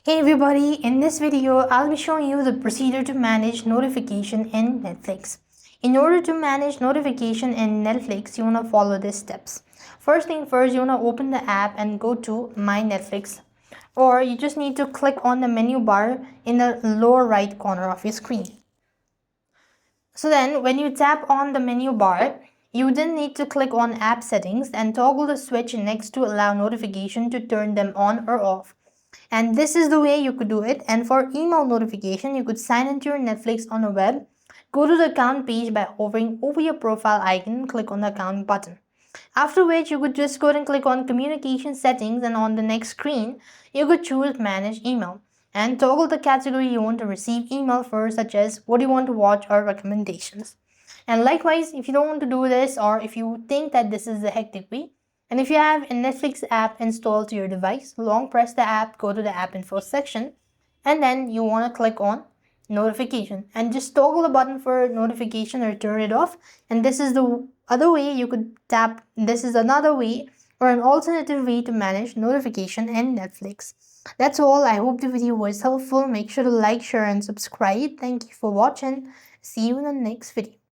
Hey everybody, in this video I'll be showing you the procedure to manage notification in Netflix. In order to manage notification in Netflix, you want to follow these steps. First thing first, you want to open the app and go to My Netflix, or you just need to click on the menu bar in the lower right corner of your screen. So then when you tap on the menu bar, you then need to click on app settings and toggle the switch next to allow notification to turn them on or off. And this is the way you could do it. And for email notification, you could sign into your Netflix on the web, go to the account page by hovering over your profile icon and click on the account button. After which you could just go and click on communication settings, and on the next screen you could choose manage email and toggle the category you want to receive email for, such as what you want to watch or recommendations. And likewise, if you don't want to do this, or if you think that this is a hectic way, and if you have a Netflix app installed to your device, long press the app, go to the app info section, and then you want to click on notification and just toggle the button for notification or turn it off. And this is the other way you could tap. This is another way or an alternative way to manage notification in Netflix. That's all. I hope the video was helpful. Make sure to like, share and subscribe. Thank you for watching. See you in the next video.